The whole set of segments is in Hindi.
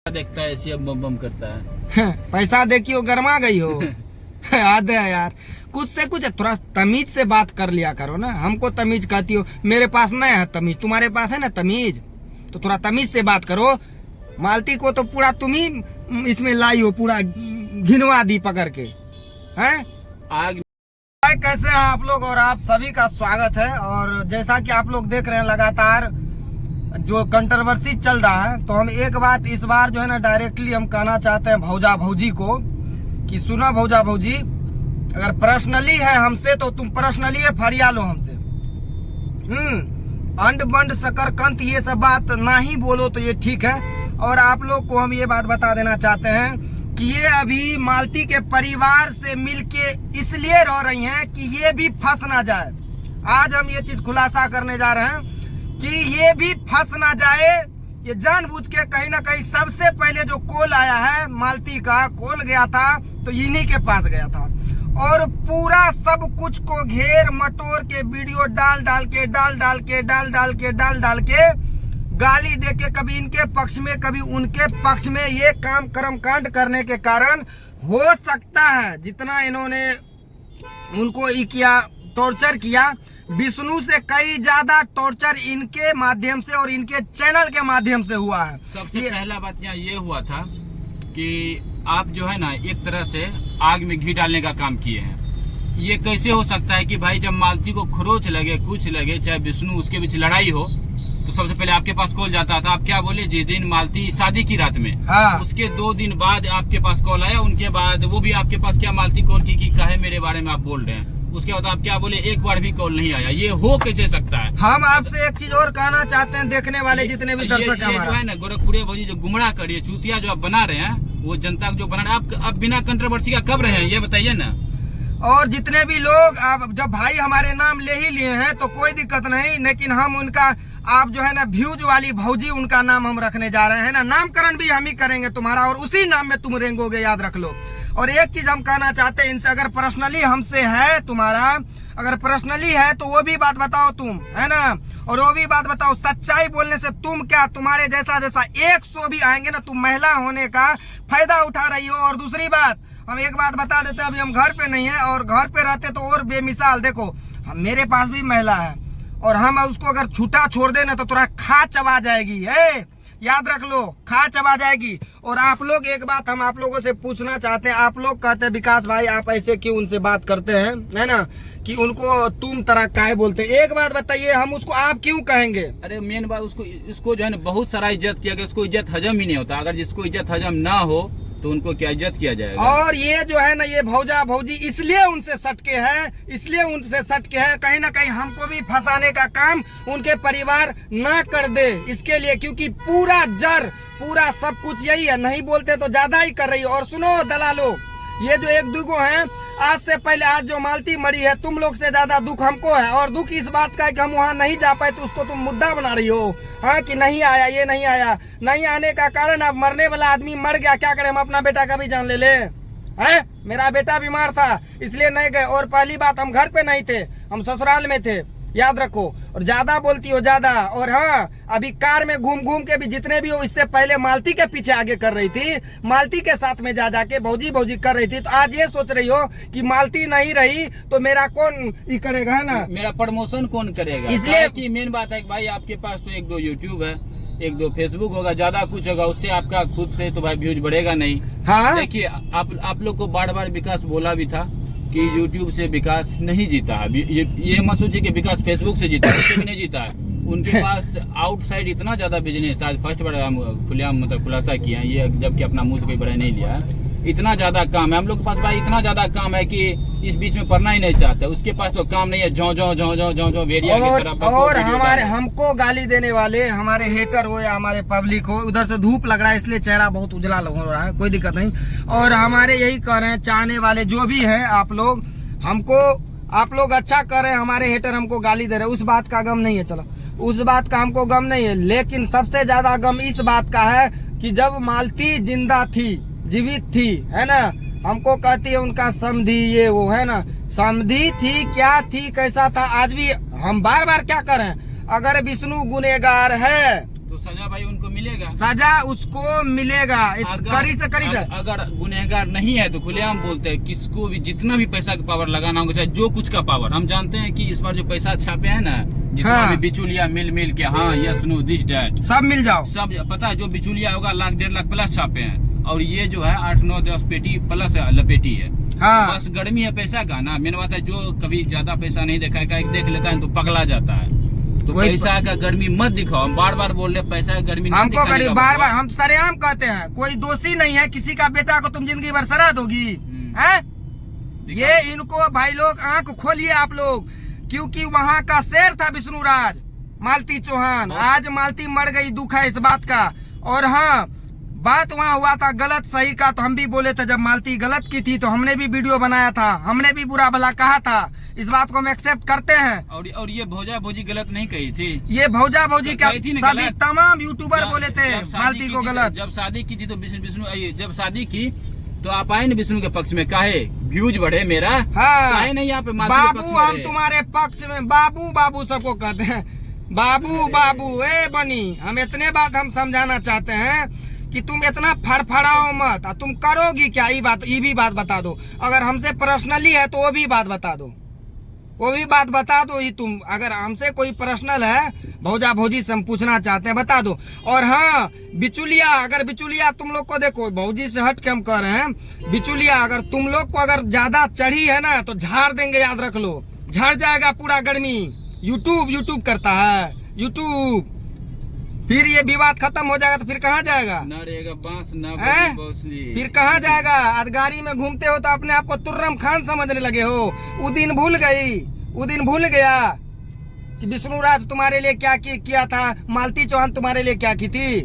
देखता है ऐसी, अब बम बम करता है। पैसा देखियो गरमा गई हो। याद है यार, कुछ से कुछ थोड़ा तमीज से बात कर लिया करो ना। हमको तमीज कहती हो, मेरे पास नहीं है तमीज, तुम्हारे पास है ना तमीज, तो थोड़ा तमीज से बात करो। मालती को तो पूरा तुम ही इसमें लाई हो, पूरा घिनवा दी पकड़ के। हैं आग कैसे हैं आप लोग? और आप सभी का स्वागत है। और जैसा कि आप लोग देख रहे हैं लगातार जो कंट्रोवर्सी चल रहा है, तो हम एक बात इस बार जो है ना डायरेक्टली हम कहना चाहते हैं भौजा भौजी को कि सुनो भौजा भौजी, अगर पर्सनली है हमसे तो तुम पर्सनली फरिया लो हमसे। अंड बंड शकरकंद ये सब बात ना ही बोलो तो ये ठीक है। और आप लोग को हम ये बात बता देना चाहते हैं कि ये अभी मालती के परिवार से मिलके इसलिए रह रही हैं कि ये भी फंस ना जाए। आज हम ये चीज खुलासा करने जा रहे हैं कि ये भी फंस ना जाए। ये जानबूझ के कहीं ना कहीं सबसे पहले जो कॉल आया है मालती का कॉल गया था तो इन्हीं के पास गया था, और पूरा सब कुछ को घेर मटोर के वीडियो डाल डाल के गाली दे के कभी इनके पक्ष में कभी उनके पक्ष में ये काम कर्मकांड करने के कारण हो सकता है जितना इन्होंने उनको किया, टॉर्चर किया, विष्णु से कई ज्यादा टॉर्चर इनके माध्यम से और इनके चैनल के माध्यम से हुआ है। सबसे पहला बात यहाँ ये हुआ था कि आप जो है ना एक तरह से आग में घी डालने का काम किए हैं। ये कैसे हो सकता है कि भाई जब मालती को खरोच लगे, कुछ लगे, चाहे विष्णु उसके बीच लड़ाई हो, तो सबसे पहले आपके पास कॉल जाता था। आप क्या बोले, जिस दिन मालती शादी की रात में, हाँ। उसके 2 दिन बाद आपके पास कॉल आया। उनके बाद वो भी आपके पास क्या मालती कॉल की कि कहे मेरे बारे में आप बोल रहे हैं। उसके बाद आप क्या बोले, एक बार भी कॉल नहीं आया। ये हो कैसे सकता है? हम आपसे एक चीज और कहना चाहते हैं, देखने वाले जितने भी दर्शक ये जो है ना गोरखपुरे भौजी जो गुमराह करिए, चूतिया जो आप बना रहे हैं, वो जनता को जो बना रहे हैं, आप बिना कंट्रोवर्सी का कब रहे हैं ये बताइए ना। और जितने भी लोग आप जब भाई हमारे नाम ले ही लिए हैं तो कोई दिक्कत नहीं, लेकिन हम उनका आप जो है ना व्यूज वाली भौजी उनका नाम हम रखने जा रहे हैं ना। नामकरण भी हम ही करेंगे तुम्हारा, और उसी नाम में तुम रेंगोगे, याद रख लो। और एक चीज हम कहना चाहते हैं इनसे, अगर पर्सनली हमसे है तुम्हारा, अगर पर्सनली है तो वो भी बात बताओ तुम, है ना। और वो भी बात बताओ, सच्चाई बोलने से तुम क्या, तुम्हारे जैसा 100 भी आएंगे ना, तुम महिला होने का फायदा उठा रही हो। और दूसरी बात हम एक बात बता देते हैं, अभी हम घर पे नहीं है, और घर पे रहते तो और बेमिसाल। देखो मेरे पास भी महिला है, और हम उसको अगर छूटा छोड़ दे ना तो थोड़ा खा चबा जाएगी, है याद रख लो, खा चबा जाएगी। और आप लोग एक बात हम आप लोगों से पूछना चाहते हैं, आप लोग कहते हैं विकास भाई आप ऐसे क्यों उनसे बात करते हैं, है ना, कि उनको तुम तरह काहे बोलते हैं। एक बात बताइए, हम उसको आप क्यों कहेंगे? अरे मेन बात उसको जो है ना बहुत सारा इज्जत किया गया, उसको इज्जत हजम ही नहीं होता। अगर जिसको इज्जत हजम ना हो तो उनको क्या इज्जत किया जाएगा। और ये जो है ना ये भौजा भौजी इसलिए उनसे सटके है, इसलिए उनसे सटके है, कहीं ना कहीं हमको भी फंसाने का काम उनके परिवार ना कर दे इसके लिए, क्योंकि पूरा जड़ पूरा सब कुछ यही है। नहीं बोलते तो ज्यादा ही कर रही है। और सुनो दलालो, ये जो 1-2 हैं, आज से पहले आज जो मालती मरी है, तुम लोग से ज्यादा दुख हमको है। और दुख इस बात का है कि हम वहाँ नहीं जा पाए, तो उसको तुम मुद्दा बना रही हो, हाँ, कि नहीं आया, ये नहीं आया। नहीं आने का कारण अब मरने वाला आदमी मर गया, क्या करें, हम अपना बेटा का भी जान ले हैं। मेरा बेटा बीमार था इसलिए नहीं गए। और पहली बात, हम घर पे नहीं थे, हम ससुराल में थे, याद रखो। और ज्यादा बोलती हो ज्यादा। और हाँ, अभी कार में घूम घूम के भी जितने भी हो, इससे पहले मालती के पीछे आगे कर रही थी, मालती के साथ में जा जाके भौजी भौजी कर रही थी। तो आज ये सोच रही हो कि मालती नहीं रही तो मेरा कौन ये करेगा, है ना, मेरा प्रमोशन कौन करेगा। इसलिए कि मेन बात है कि भाई आपके पास तो 1-2 यूट्यूब है, 1-2 फेसबुक होगा, ज्यादा कुछ होगा, उससे आपका खुद से तो भाई व्यूज बढ़ेगा नहीं। हाँ, देखिए आप लोग को बार बार विकास बोला भी था कि YouTube से विकास नहीं जीता है। ये मत सोचिए कि विकास फेसबुक से जीता है, उससे भी नहीं जीता है। उनके पास आउटसाइड इतना ज्यादा बिजनेस, आज फर्स्ट बार खुलेआम मतलब खुलासा किया है ये, जबकि अपना मुंह से कोई बड़ा नहीं लिया है। इतना ज्यादा काम है हम लोग के पास भाई, इतना ज्यादा काम है कि इस बीच में पढ़ना ही नहीं चाहता। उसके पास तो काम नहीं है, जो भेड़िया की तरह। और हमारे हमको गाली देने वाले हमारे हेटर हो या हमारे पब्लिक हो, उधर से धूप लग रहा है इसलिए चेहरा बहुत उजला हो रहा है, कोई दिक्कत नहीं। और हमारे यही कह रहे हैं, चाहने वाले जो भी है आप लोग, हमको आप लोग अच्छा कर रहे हैं, हमारे हेटर हमको गाली दे रहे हैं, उस बात का गम नहीं है। चलो, उस बात का हमको गम नहीं है, लेकिन सबसे ज्यादा गम इस बात का है कि जब मालती जिंदा थी, जीवित थी, है ना, हमको कहती है उनका समधी ये वो, है ना, समधी थी क्या थी कैसा था। आज भी हम बार बार क्या करें, अगर विष्णु गुनेगार है सजा भाई उनको मिलेगा, सजा उसको मिलेगा, करी से करी से। अगर गुनहगार नहीं है तो खुलेआम बोलते हैं, किसको भी जितना भी पैसा का पावर लगाना होगा, चाहे जो कुछ का पावर, हम जानते हैं कि इस बार जो पैसा छापे हैं ना, जितना हाँ। भी बिचौलिया मिल के, हाँ यस नो दिस डैट, सब मिल जाओ, सब पता है। जो बिचौलिया होगा 1 लाख 1.5 लाख प्लस छापे हैं, और ये जो है 8 9 10 पेटी प्लस लपेटी है। हाँ। बस गर्मी है पैसा का ना, मेन बात है। जो कभी ज्यादा पैसा नहीं देखा है, देख लेता है तो पगला जाता है। तो पैसा का गर्मी मत दिखाओ, हम बार बार बोल रहे पैसा का गर्मी नहीं हमको दिखाने करीब का बार मतलब। बार हम सरेआम कहते हैं, कोई दोषी नहीं है, किसी का बेटा को तुम जिंदगी भर सजा दोगी हैं? ये इनको भाई लोग आंख खोलिए आप लोग, क्योंकि वहाँ का शेर था विष्णुराज मालती चौहान, आज मालती मर गई, दुख है इस बात का। और हाँ, बात वहाँ हुआ था गलत सही का, तो हम भी बोले थे, जब मालती गलत की थी तो हमने भी वीडियो बनाया था, हमने भी बुरा भला कहा था, इस बात को हम एक्सेप्ट करते हैं। और ये भौजा भौजी गलत नहीं कही थी, ये भौजा भौजी का कही थी ना सभी गलत। तमाम यूट्यूबर बोले थे जब शादी मालती की को थी, गलत। जब शादी की थी तो विष्णु जब शादी की तो आप आए ना विष्णु के पक्ष में, काहे व्यूज बढ़े मेरा, हाँ। काहे नहीं यहाँ पे मालती के बाबू पक्ष में हम रहे? तुम्हारे पक्ष में, बाबू बाबू सबको कहते हैं, बाबू बाबू ए बनी। हम इतने बात हम समझाना चाहते हैं कि तुम इतना फड़फड़ाओ मत, तुम करोगी क्या, ये भी बात बता दो। अगर हमसे पर्सनली है तो वो भी बात बता दो, वो भी बात बता दो ही तुम। अगर हमसे कोई पर्सनल है, भौजा भौजी से हम पूछना चाहते हैं, बता दो। और हाँ, बिचुलिया, अगर बिचुलिया तुम लोग को देखो, भौजी से हट के हम कह रहे हैं, बिचुलिया अगर तुम लोग को अगर ज्यादा चढ़ी है ना तो झाड़ देंगे, याद रख लो, झड़ जाएगा पूरा गर्मी। यूट्यूब करता है, यूट्यूब। फिर ये विवाद खत्म हो जाएगा तो फिर कहाँ जाएगा, ना रहेगा बांस ना हैं? बांसुरी। फिर कहाँ जाएगा। आज गाड़ी में घूमते हो तो अपने आप को तुर्रम खान समझने लगे हो। वो दिन भूल गया कि विष्णुराज तुम्हारे लिए क्या किया था, मालती चौहान तुम्हारे लिए क्या की थी।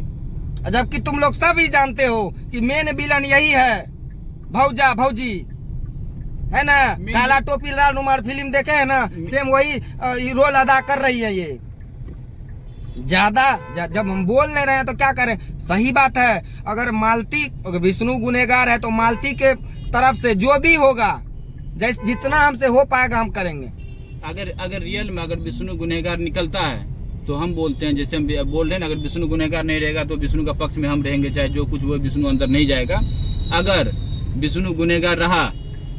जबकि तुम लोग सब ही जानते हो कि मेन विलन यही है, भौजा भौजी, है ना। काला टोपी लाल रुमाल फिल्म देखे है ना, सेम वही रोल अदा कर रही है ये। ज्यादा जब हम बोल नहीं रहे हैं तो क्या करें, सही बात है। अगर मालती, अगर विष्णु गुनहगार है तो मालती के तरफ से जो भी होगा, जैसे जितना हमसे हो पाएगा हम करेंगे। अगर रियल में अगर विष्णु गुनहगार निकलता है तो हम बोलते हैं, जैसे हम बोल रहे हैं ना, अगर विष्णु गुनहगार नहीं रहेगा तो विष्णु का पक्ष में हम रहेंगे, चाहे जो कुछ वो विष्णु अंदर नहीं जाएगा। अगर विष्णु गुनहगार रहा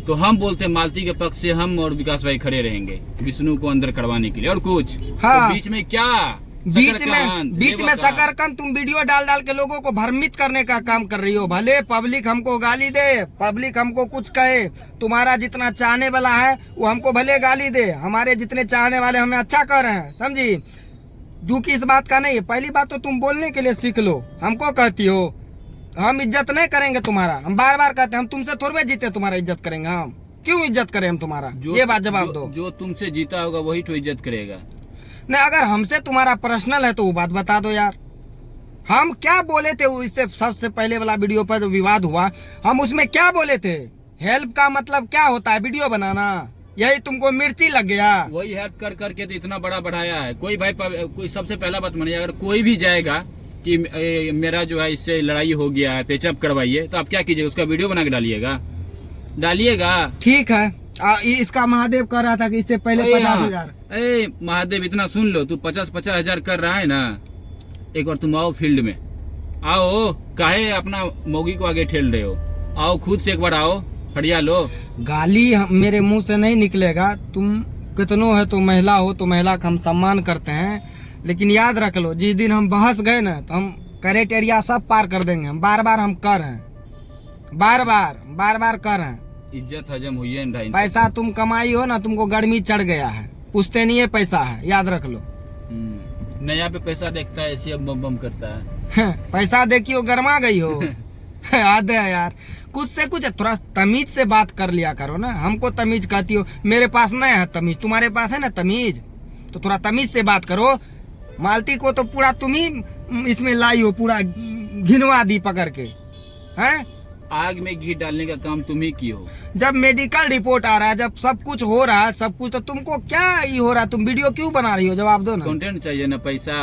तो हम बोलते हैं मालती के पक्ष से हम और विकास भाई खड़े रहेंगे विष्णु को अंदर करवाने के लिए। और कुछ हाँ। तो बीच में क्या, बीच में शकरकंद तुम वीडियो डाल के लोगों को भ्रमित करने का काम कर रही हो। भले पब्लिक हमको गाली दे, पब्लिक हमको कुछ कहे, तुम्हारा जितना चाहने वाला है वो हमको भले गाली दे, हमारे जितने चाहने वाले हमें अच्छा कर रहे हैं, समझी। दुख इस बात का नहीं है। पहली बात तो तुम बोलने के लिए सीख लो। हमको कहती हो हम इज्जत नहीं करेंगे तुम्हारा, हम बार बार कहते हैं, हम तुमसे थोड़े जीते तुम्हारा इज्जत करेंगे, हम क्यों इज्जत करें हम तुम्हारा, ये बात जवाब दो। जो तुमसे जीता होगा वही तो इज्जत करेगा। नहीं, अगर हमसे तुम्हारा पर्सनल है तो वो बात बता दो यार। हम क्या बोले थे वो, इससे सबसे पहले वाला वीडियो पर जो विवाद हुआ, हम उसमें क्या बोले थे। हेल्प का मतलब क्या होता है, वीडियो बनाना, यही तुमको मिर्ची लग गया। वही हेल्प कर करके तो इतना बड़ा बढ़ाया है। कोई भाई कोई सबसे पहला बात मानिए, अगर कोई भी जाएगा कि मेरा जो है इससे लड़ाई हो गया है, पेचअप करवाइए, तो आप क्या कीजिएगा, उसका वीडियो बना के डालिएगा। ठीक है। इसका महादेव कह रहा था कि इससे पहले 50,000। महादेव इतना सुन लो, तू 50 हजार कर रहा है ना, एक बार तुम आओ फील्ड में, आओ, काहे अपना मौगी को आगे ठेल रहे हो, आओ खुद से एक बार आओ, फड़िया लो। गाली मेरे मुंह से नहीं निकलेगा। तुम कितनो है तो महिला हो, तो महिला का हम सम्मान करते हैं, लेकिन याद रख लो, जिस दिन हम बहस गए ना तो हम क्राइटेरिया सब पार कर देंगे। हम बार बार हम कर रहे हैं, बार बार कर रहे हैं। इज्जत हजम हुई है ढाई। पैसा तुम कमाई हो ना, तुमको गर्मी चढ़ गया है, पूछते नहीं है पैसा है, याद रख लो। नया पे पैसा देखता है, ऐसे बम बम करता है। पैसा देखियो गरमा गई हो। याद है यार, कुछ से कुछ थोड़ा तमीज से बात कर लिया करो ना। हमको तमीज कहती हो, मेरे पास नहीं है तमीज, तुम्हारे पास है ना तमीज, तो थोड़ा तमीज से बात करो। मालती को तो पूरा तुम ही इसमें लाई हो, पूरा घिनवा दी पकड़ के, हैं। आग में घी डालने का काम तुम ही की हो। जब मेडिकल रिपोर्ट आ रहा है, जब सब कुछ हो रहा है, सब कुछ, तो तुमको क्या ही हो रहा है, तुम वीडियो क्यों बना रही हो, जवाब दो ना। कंटेंट चाहिए ना, पैसा।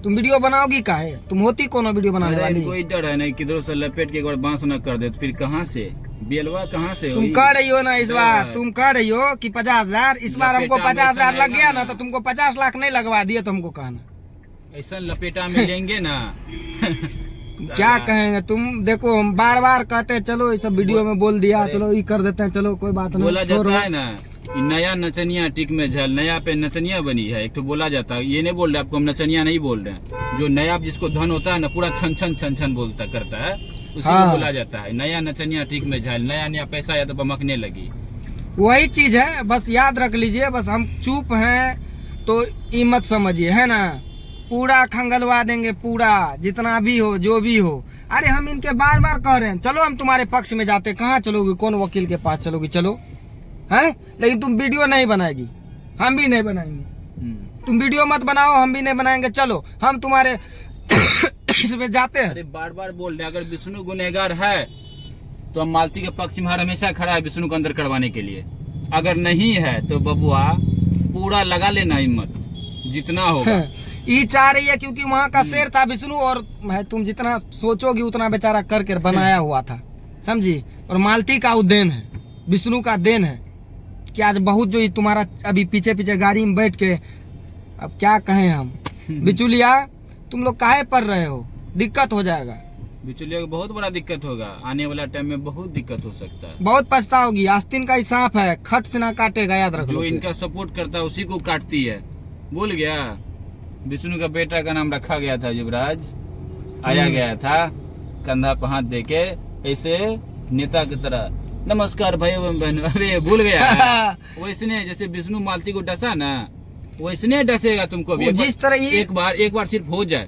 तुम वीडियो बनाओगी काहे, तुम होती कौन वीडियो बनाने वाली। कोई डर है नहीं, किधरों से लपेट के एक बार बांस न कर दे तो फिर कहाँ से बेलवा, कहाँ से तुम कह रही हो ना, इस बार तुम कह रही हो कि 50,000, इस बार हमको 50,000 लग गया ना तो तुमको 50 लाख नहीं लगवा दिए तो हमको कहना। ऐसा लपेटा में लेंगे ना। क्या कहेंगे तुम। देखो हम बार बार कहते हैं चलो ये सब वीडियो में बोल दिया, चलो ये कर देते हैं, चलो कोई बात नहीं, बोला छोड़ो। जाता है ना, ये नया नचनिया टिक में झल, नया पे नचनिया बनी है, एक तो बोला जाता है। ये नहीं बोल रहे आपको, हम नचनिया नहीं बोल रहे हैं। जो नया जिसको धन होता है ना, पूरा छन छन छन छन बोलता करता है, उसी को बोला जाता है नया नचनिया टिक में झल। नया नया पैसा आया तो बमकने लगी, वही चीज है। बस याद रख लीजिए, बस हम चुप हैं तो ये मत समझिए, है ना। पूरा खंगलवा देंगे, पूरा जितना भी हो, जो भी हो। अरे हम इनके बार बार कह रहे हैं चलो हम तुम्हारे पक्ष में जाते, कहाँ चलोगी, कौन वकील के पास चलोगी, चलो है, लेकिन तुम वीडियो नहीं बनाएगी, हम भी नहीं बनाएंगे। तुम वीडियो मत बनाओ, हम भी नहीं बनाएंगे, चलो हम तुम्हारे इसमें जाते हैं। अरे बार बार बोल रहे, अगर विष्णु गुनहगार है तो हम मालती के पक्ष में हमेशा खड़ा है विष्णु को अंदर करवाने के लिए। अगर नहीं है तो बबुआ पूरा लगा लेना हिम्मत, जितना होगा। ये चाह रही है क्योंकि वहाँ का शेर था विष्णु, और तुम जितना सोचोगी उतना बेचारा करके बनाया हुआ था, समझी। और मालती का देन है, विष्णु का देन है कि आज बहुत जो तुम्हारा अभी पीछे पीछे गाड़ी में बैठ के, अब क्या कहें हम। बिचुलिया तुम लोग काहे पढ़ रहे हो, दिक्कत हो जाएगा। बिचुलिया को बहुत बड़ा दिक्कत होगा, आने वाला टाइम में बहुत दिक्कत हो सकता है, बहुत पछताओगी। आस्तीन का ही सांप है, खट से ना काटेगा, याद रखो। जो इनका सपोर्ट करता है उसी को काटती है। भूल गया, विष्णु का बेटा का नाम रखा गया था युवराज, आया गया था कंधा पे हाथ देके ऐसे नेता की तरह, नमस्कार भाई बहन। अरे भूल गया। वैसने जैसे विष्णु मालती को डसा ना, वैसने डसेगा तुमको भी। जिस तरह एक बार सिर्फ हो जाए,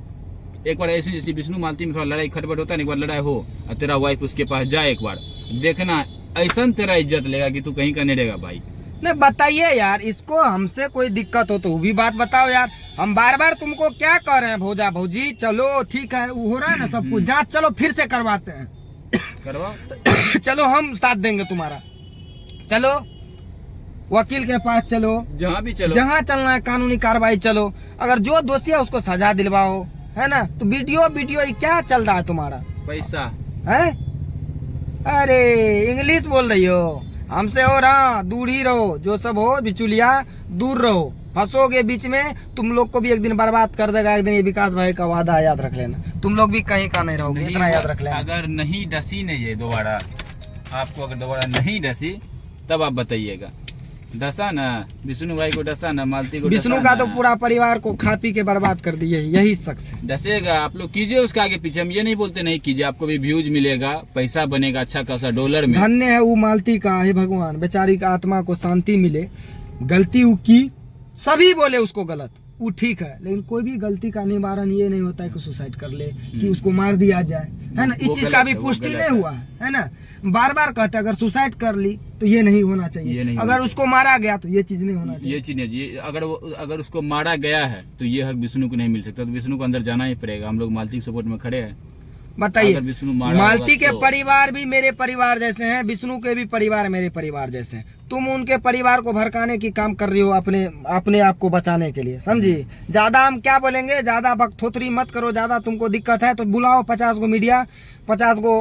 एक बार ऐसे जैसे विष्णु मालती में थोड़ा लड़ाई खटपट होता है, एक बार लड़ाई हो और तेरा वाइफ उसके पास जाए, एक बार देखना ऐसा तेरा इज्जत लेगा कि तू कहीं का नहीं रहेगा भाई। नहीं बताइए यार, इसको हमसे कोई दिक्कत हो तो वो भी बात बताओ यार। हम बार बार तुमको क्या कह रहे हैं, भोजा भौजी चलो ठीक है, वो हो रहा है ना सब कुछ, जांच चलो फिर से करवाते हैं, करवाओ। चलो हम साथ देंगे तुम्हारा, चलो वकील के पास चलो, जहाँ भी चलो, जहाँ चलना है कानूनी कार्रवाई चलो। अगर जो दोषी है उसको सजा दिलवाओ, है ना। तो वीडियो ये क्या चल रहा है तुम्हारा, पैसा है। अरे इंग्लिश बोल रही हो हमसे, हो रहा दूर ही रहो, जो सब हो बिचुलिया दूर रहो, फंसोगे बीच में, तुम लोग को भी एक दिन बर्बाद कर देगा। एक दिन ये विकास भाई का वादा याद रख लेना, तुम लोग भी कहीं का नहीं रहोगे, इतना याद रख लेना। अगर नहीं डसी नहीं है दोबारा, आपको अगर दोबारा नहीं डसी तब आप बताइएगा। डसा ना विष्णु भाई को, डसा ना मालती को, विष्णु का तो पूरा परिवार को खा पी के बर्बाद कर दिए, यही शख्स है। डसेगा। आप लोग कीजिए उसका आगे पीछे, हम ये नहीं बोलते नहीं कीजिए, आपको भी व्यूज मिलेगा, पैसा बनेगा अच्छा खासा डॉलर में। धन्य है वो मालती का, हे भगवान बेचारी का आत्मा को शांति मिले। गलती वो की, सभी बोले उसको गलत, वो ठीक है, लेकिन कोई भी गलती का निवारण ये नहीं होता है कि सुसाइड कर ले, कि उसको मार दिया जाए, है ना। इस चीज का भी पुष्टि नहीं हुआ है ना। बार बार कहते हैं अगर सुसाइड कर ली तो ये नहीं होना चाहिए, अगर उसको मारा गया तो ये चीज नहीं होना चाहिए। ये चीज नहीं, अगर उसको मारा गया है तो ये हक विष्णु को नहीं मिल सकता, तो विष्णु को अंदर जाना ही पड़ेगा। हम लोग मालती के सपोर्ट में खड़े हैं। बताइए, विष्णु मालती के परिवार भी मेरे परिवार जैसे हैं, विष्णु के भी परिवार मेरे परिवार जैसे हैं। तुम उनके परिवार को भड़काने की काम कर रही हो अपने आप को बचाने के लिए, समझी। ज्यादा हम क्या बोलेंगे, ज्यादा बकथोतरी मत करो। ज्यादा तुमको दिक्कत है तो बुलाओ 50 गो मीडिया, 50 गो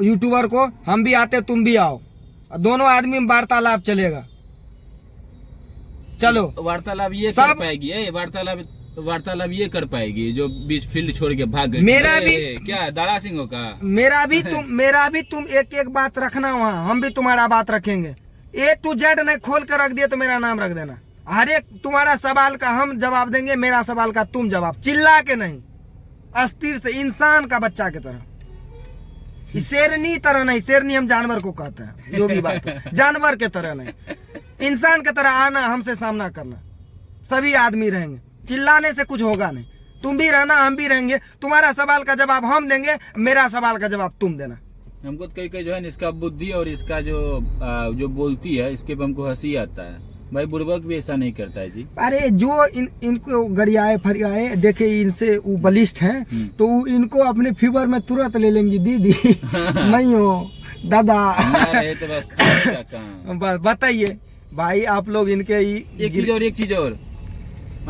यूट्यूबर को, हम भी आते तुम भी आओ, दोनों आदमी में वार्तालाप चलेगा। चलो वार्तालाप ये कर पाएगी, वार्तालाप ये कर पाएगी जो बीच फील्ड छोड़ के भाग गई। मेरा भी क्या दारा सिंह का, मेरा भी तुम एक एक बात रखना वहाँ, हम भी तुम्हारा बात रखेंगे। A to Z नहीं खोल कर रख दिए तो मेरा नाम रख देना। हर एक तुम्हारा सवाल का हम जवाब देंगे, मेरा सवाल का तुम जवाब, चिल्ला के नहीं, अस्थिर से, इंसान का बच्चा की तरह, शेरनी तरह नहीं। शेरनी हम जानवर को कहते हैं, जो भी बात है, जानवर के तरह नहीं, इंसान के तरह आना, हमसे सामना करना। सभी आदमी रहेंगे, चिल्लाने से कुछ होगा नहीं। तुम भी रहना, हम भी रहेंगे, तुम्हारा सवाल का जवाब हम देंगे, मेरा सवाल का जवाब तुम देना। हमको तो कई जो है इसका बुद्धि और इसका जो बोलती है, इसके पे हमको हंसी आता है। भाई बुड़बक भी ऐसा नहीं करता है जी। अरे जो इनको गरियाए फरियाए देखे, इनसे वो बलिष्ठ हैं तो इनको अपने फीवर में तुरंत ले लेंगी। दीदी नहीं हो दादा, तो बस खाने का काम। बताइए भाई, आप लोग इनके एक चीज और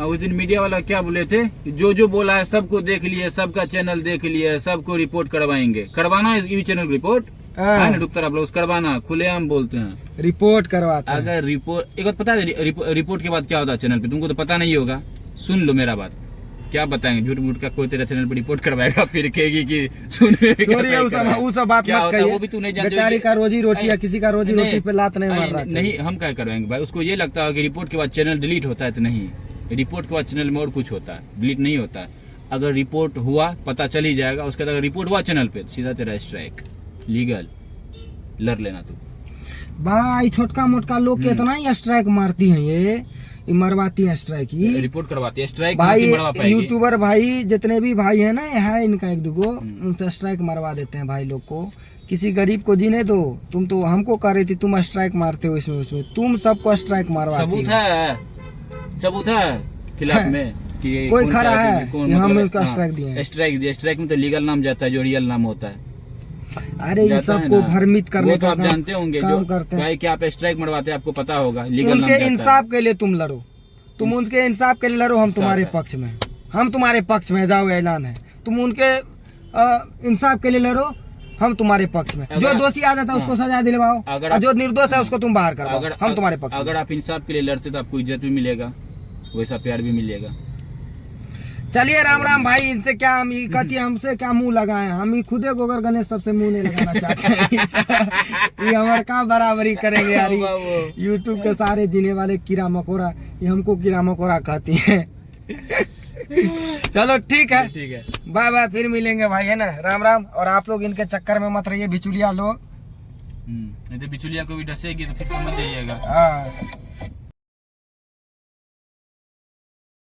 उस दिन मीडिया वाला क्या बोले थे, जो बोला है सबको देख लिए, सबका चैनल देख लिए, सबको रिपोर्ट करवाएंगे। करवाना है चैनल रिपोर्ट, डॉक्टर आप लोग करवाना, खुलेआम बोलते हैं रिपोर्ट करवाते हैं। अगर रिपोर्ट, एक बात पता है रिपोर्ट के बाद क्या होता है चैनल पे, तुमको तो पता नहीं होगा, सुन लो मेरा बात। क्या बताएंगे, झूठ मूठ का कोई तेरा चैनल पर रिपोर्ट करवाएगा, फिर कहेगी कि सुनने में छोड़िए वो सब बात क्या मत होता है, कहिए। वो भी तू नहीं जानती बेचारी का रोजी रोटी या किसी का रोजी नहीं, रोटी पे लात नहीं मार रहा नहीं, हम क्या करवाएंगे भाई, उसको ये लगता है कि रिपोर्ट के बाद चैनल डिलीट होता है, तो नहीं, रिपोर्ट के बाद चैनल में और कुछ होता है, डिलीट नहीं होता है। अगर रिपोर्ट हुआ पता चल ही जाएगा, उसके बाद अगर रिपोर्ट हुआ चैनल पे सीधा तेरा स्ट्राइक, लीगल लड़ लेना तू। भाई छोटका मोटका लोग के इतना ही स्ट्राइक मारती हैं ये मरवाती हैं स्ट्राइक ही, रिपोर्ट करवाती है, स्ट्राइक भाई मरवा पाएगी। यूट्यूबर भाई जितने भी भाई है ना, है इनका एक दुगो, उनसे स्ट्राइक मरवा देते हैं भाई लोग को। किसी गरीब को जीने दो, तुम तो हमको कर रही थी, तुम स्ट्राइक मारते हो इसमें उसमें, तुम सबको स्ट्राइक मारवाती सबूत हो। है, सबूत है खिलाफ में कि कोई कौन खड़ा सा है आदमी, कि हम मतलब, इसका स्ट्राइक दिए हैं। स्ट्राइक दिया, स्ट्राइक में तो लीगल नाम जाता है, जो रियल नाम होता है। अरे ये जाता है सबको ना। भ्रमित करने वो तो का आप जानते होंगे, काम जो करते हैं। भाई क्या आप स्ट्राइक मरवाते हैं, आपको पता होगा, लीगल नाम उनके जाता है। इंसाफ के लिए तुम लड़ो, तुम उनके इंसाफ के लिए लड़ो, हम तुम्हारे इंसाफ है। पक्ष में, हम तुम्हारे पक्ष में, जाओ ऐलान है। तुम उनके इंसाफ के लिए लड़ो, हम तुम्हारे पक्ष में। जो दोषी आ जाता है उसको सजा दिलवाओ, अगर और जो निर्दोष है उसको तुम बाहर करवाओ, अगर हम तुम्हारे पक्ष में। अगर आप इंसाफ के लिए लड़ते तो आपको इज्जत भी मिलेगा, वैसा प्यार भी मिलेगा। चलिए राम राम भाई, इनसे क्या हम कहती हमसे क्या मुंह लगाए, हम ही खुदे गोगर गणेश सबसे मुंह नहीं लगाना चाहते हैं। ये हमारे का बराबरी करेंगे यार, यूट्यूब के सारे जीने वाले कीड़ा मकोड़ा, ये हमको कीड़ा मकोड़ा कहती हैं। चलो ठीक है, ठीक है, बाय बाय, फिर मिलेंगे भाई, है ना, राम राम। और आप लोग इनके चक्कर में मत रहिए, बिचुलिया लोग। नहीं तो बिचुलिया को भी डसेगी तो फिर समझ जाइएगा। हाँ।